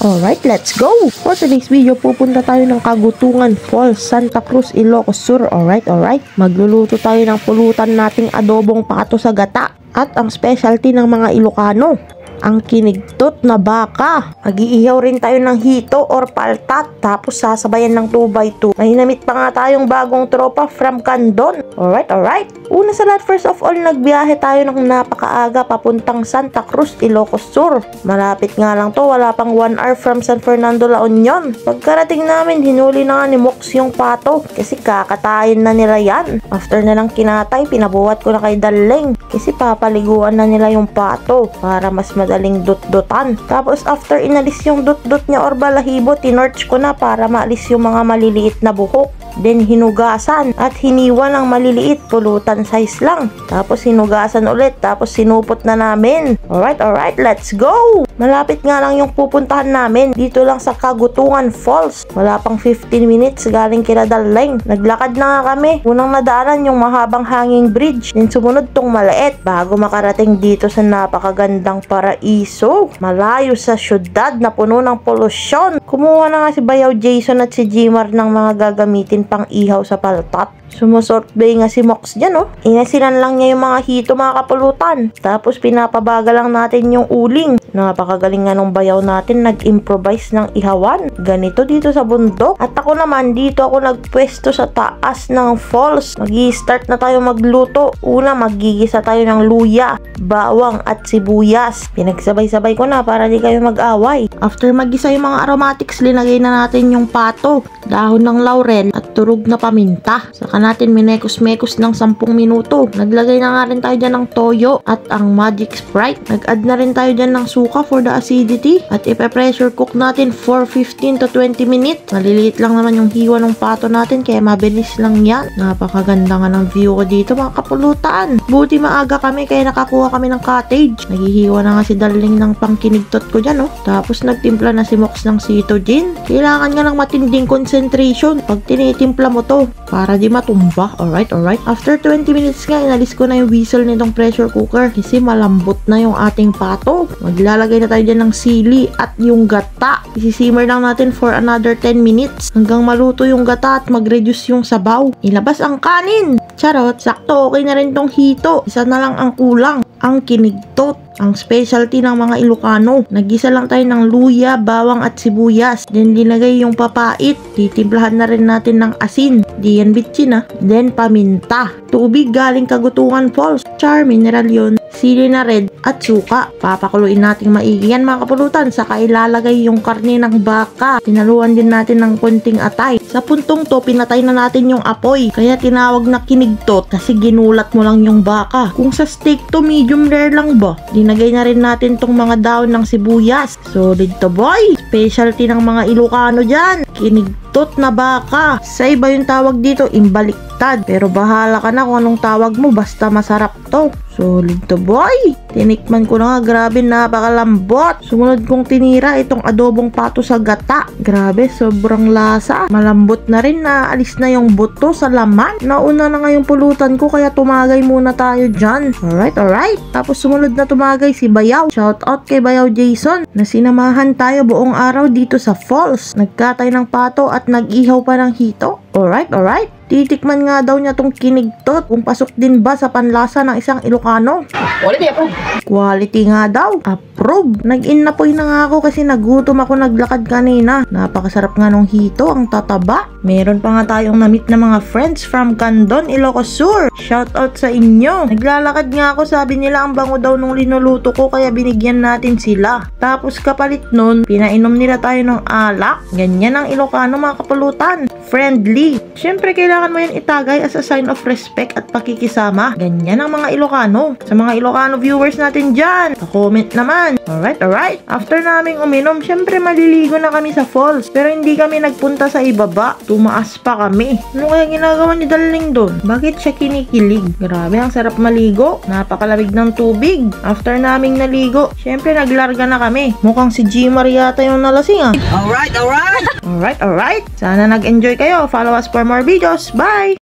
Alright, let's go! For today's video, pupunta tayo ng Kagutungan Falls, Santa Cruz, Ilocos Sur. Alright. Magluluto tayo ng pulutan nating adobong pato sa gata. At ang specialty ng mga Ilocano, ang kinigtot na baka. Mag-iihaw rin tayo ng hito or paltat, tapos sasabayan ng 2x2. May hinamit pa nga tayong bagong tropa from Candon. Alright. Una sa lahat, first of all, nagbiyahe tayo ng napakaaga papuntang Santa Cruz, Ilocos Sur. Malapit nga lang to, wala pang 1 hour from San Fernando, La Union. Pagkarating namin, hinuli na nga ni Mox yung pato kasi kakatayin na nila yan. After na lang kinatay, pinabuhat ko na kay Daleng kasi papaliguan na nila yung pato para mas madaling dut-dutan. Tapos after inalis yung dut-dut niya or balahibo, tinorch ko na para maalis yung mga maliliit na buhok. Then hinugasan at hiniwa ng maliliit, pulutan size lang. Tapos hinugasan ulit, tapos sinupot na namin. Alright, let's go! Malapit nga lang yung pupuntahan namin, dito lang sa Kagutungan Falls. Wala pang 15 minutes galing kila Daleng. Naglakad na nga kami. Unang nadaanan yung mahabang hanging bridge, then sumunod tong maliit bago makarating dito sa napakagandang paraiso. Malayo sa syudad na puno ng polusyon. Kumuha na nga si Bayaw Jason at si Jimar ng mga gagamitin pang ihaw sa paltat. Sumusort bay nga si Mox dyan, oh. Inasinan lang niya yung mga hito, mga kapulutan. Tapos pinapabaga lang natin yung uling. Napakagaling nga nung bayaw natin, nag-improvise ng ihawan. Ganito dito sa bundok. At ako naman, dito ako nagpwesto sa taas ng falls. Mag-i-start na tayo magluto. Una, maggigisa tayo ng luya, bawang at sibuyas. Pinagsabay-sabay ko na para di kayo mag-away. After magisa yung mga aromatics, linagay na natin yung pato, dahon ng laurel at turog na paminta. Saka natin minekos-mekos ng 10 minuto. Naglagay na nga rin tayo dyan ng toyo at ang magic sprite. Nag-add na rin tayo dyan ng suka for the acidity. At ipe-pressure cook natin for 15 to 20 minutes. Maliliit lang naman yung hiwa ng pato natin, kaya mabilis lang yan. Napakaganda nga ng view ko dito, mga kapulutan. Buti maaga kami, kaya nakakuha kami ng cottage. Naghihiwa na nga si Darling ng pangkinigtot ko dyan, oh. Tapos nagtimpla na si Mox ng cetogin. Kailangan nga ng matinding concentration pag tinitimpla mo to, para di matumba. Alright. After 20 minutes nga, inalis ko na yung whistle nitong pressure cooker kasi malambot na yung ating pato. Maglalagay na tayo dyan ng sili at yung gata. Isisimmer lang natin for another 10 minutes hanggang maluto yung gata at mag-reduce yung sabaw. Ilabas ang kanin. Charot, sakto, okay na rin tong hito. Isa na lang ang kulang, ang kinigtot. Ang specialty ng mga Ilocano. Nagisa lang tayo ng luya, bawang at sibuyas. Then linagay yung papait. Titimplahan na rin natin ng asin. Di yan bitchin, ah. Then paminta. Tubig galing Kagutungan Falls. Char, mineral yun. Sili na red at suka. Papakuluin natin maigi yan, mga kapulutan. Saka ilalagay yung karne ng baka. Tinaluan din natin ng konting atay. Sa puntong to, pinatay na natin yung apoy. Kaya tinawag na kinigtot kasi ginulat mo lang yung baka. Kung sa steak to, medium rare lang ba? Dinagay na rin natin tong mga daon ng sibuyas. Solid to, boy! Specialty ng mga Ilocano dyan. Kinigtot na baka. Sa iba yung tawag dito, imbaliktad. Pero bahala ka na kung anong tawag mo, basta masarap to. Solid to, boy! Tinikman ko na nga, grabe, napakalambot. Sumunod kong tinira itong adobong pato sa gata. Grabe, sobrang lasa. Malambot na rin, naalis na yung buto sa laman. Nauna na nga yung pulutan ko, kaya tumagay muna tayo dyan. Alright. Tapos sumunod na tumagay si Bayaw. Shout out kay Bayaw Jason na sinamahan tayo buong araw dito sa falls. Nagkatay ng pato at nag-ihaw pa ng hito. Alright. Titikman nga daw niya tong kinigtot kung pasok din ba sa panlasa ng isang Ilocano. Quality nga daw. Approve. Nag-in-napoy na nga ako kasi nagutom ako naglakad kanina. Napakasarap nga nung hito, ang tataba. Meron pa nga tayong na-meet na mga friends from Candon, Ilocos Sur. Shout out sa inyo. Naglalakad nga ako, sabi nila ang bango daw nung linuluto ko, kaya binigyan natin sila. Tapos kapalit nun, pinainom nila tayo ng alak. Ganyan ang Ilocano, mga kapulutan. Friendly. Syempre kailangan mo yan itagay as a sign of respect at pakikisama. Ganyan ang mga Ilocano. Sa mga Ilocano viewers natin dyan, pa-comment naman. Alright. After naming uminom, syempre maliligo na kami sa falls. Pero hindi kami nagpunta sa ibaba. Tumaas pa kami. Ano kaya ginagawa ni Darling doon? Bakit siya kinikilig? Grabe, ang sarap maligo. Napakalamig ng tubig. After naming naligo, syempre naglarga na kami. Mukhang si Jimar yata yung nalasing, ah. Alright. Sana nag-enjoy kayo. Follow us for more videos. Bye!